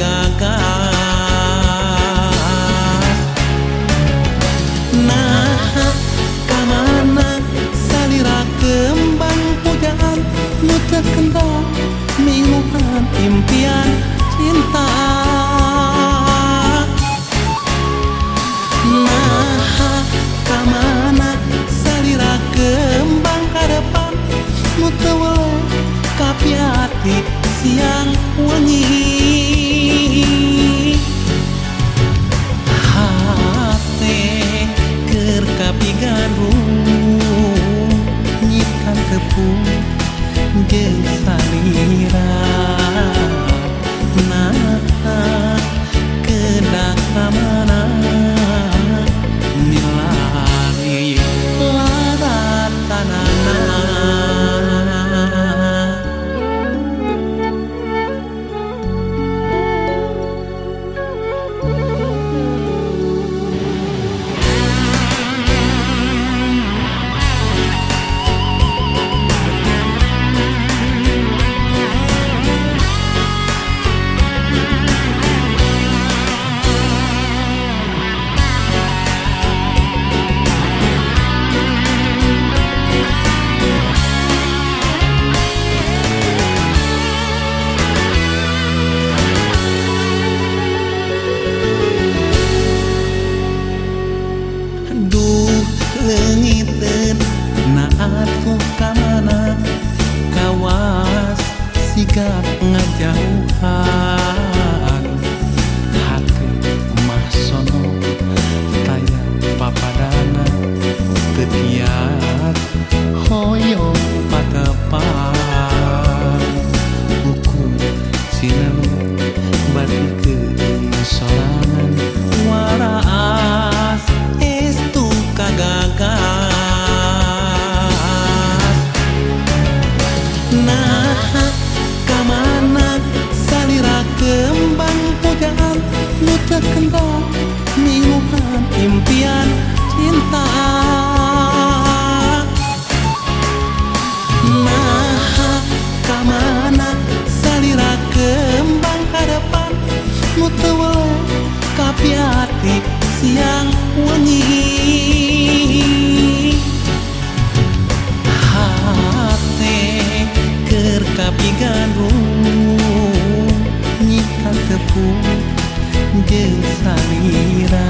kagagas. Nah kamana salira kembang pujaan nu teu kendal miluhan impian cinta. Nah kamana salira kembang ka depan nu teu weung kapiati siang wengi. Hate keur kapigandung nyikan tepung jeung salira. Nah kedah kamana milari laratanana. Duh leungiteun naat ku kamana kawas sigap ngajauhan. Hate mah sono kaya papadana teu kiat hoyong patepan. Hukum sinelu batikeun sorangan waraas estu kagagas. Nah kamana salira kembang pujaan nu teu kendal miluhan impian cinta. Nah kamana salira kembang ka depan nu teu weung kapiati siang wengi. Hate keur kapigandung nyikan tepung jeung salira.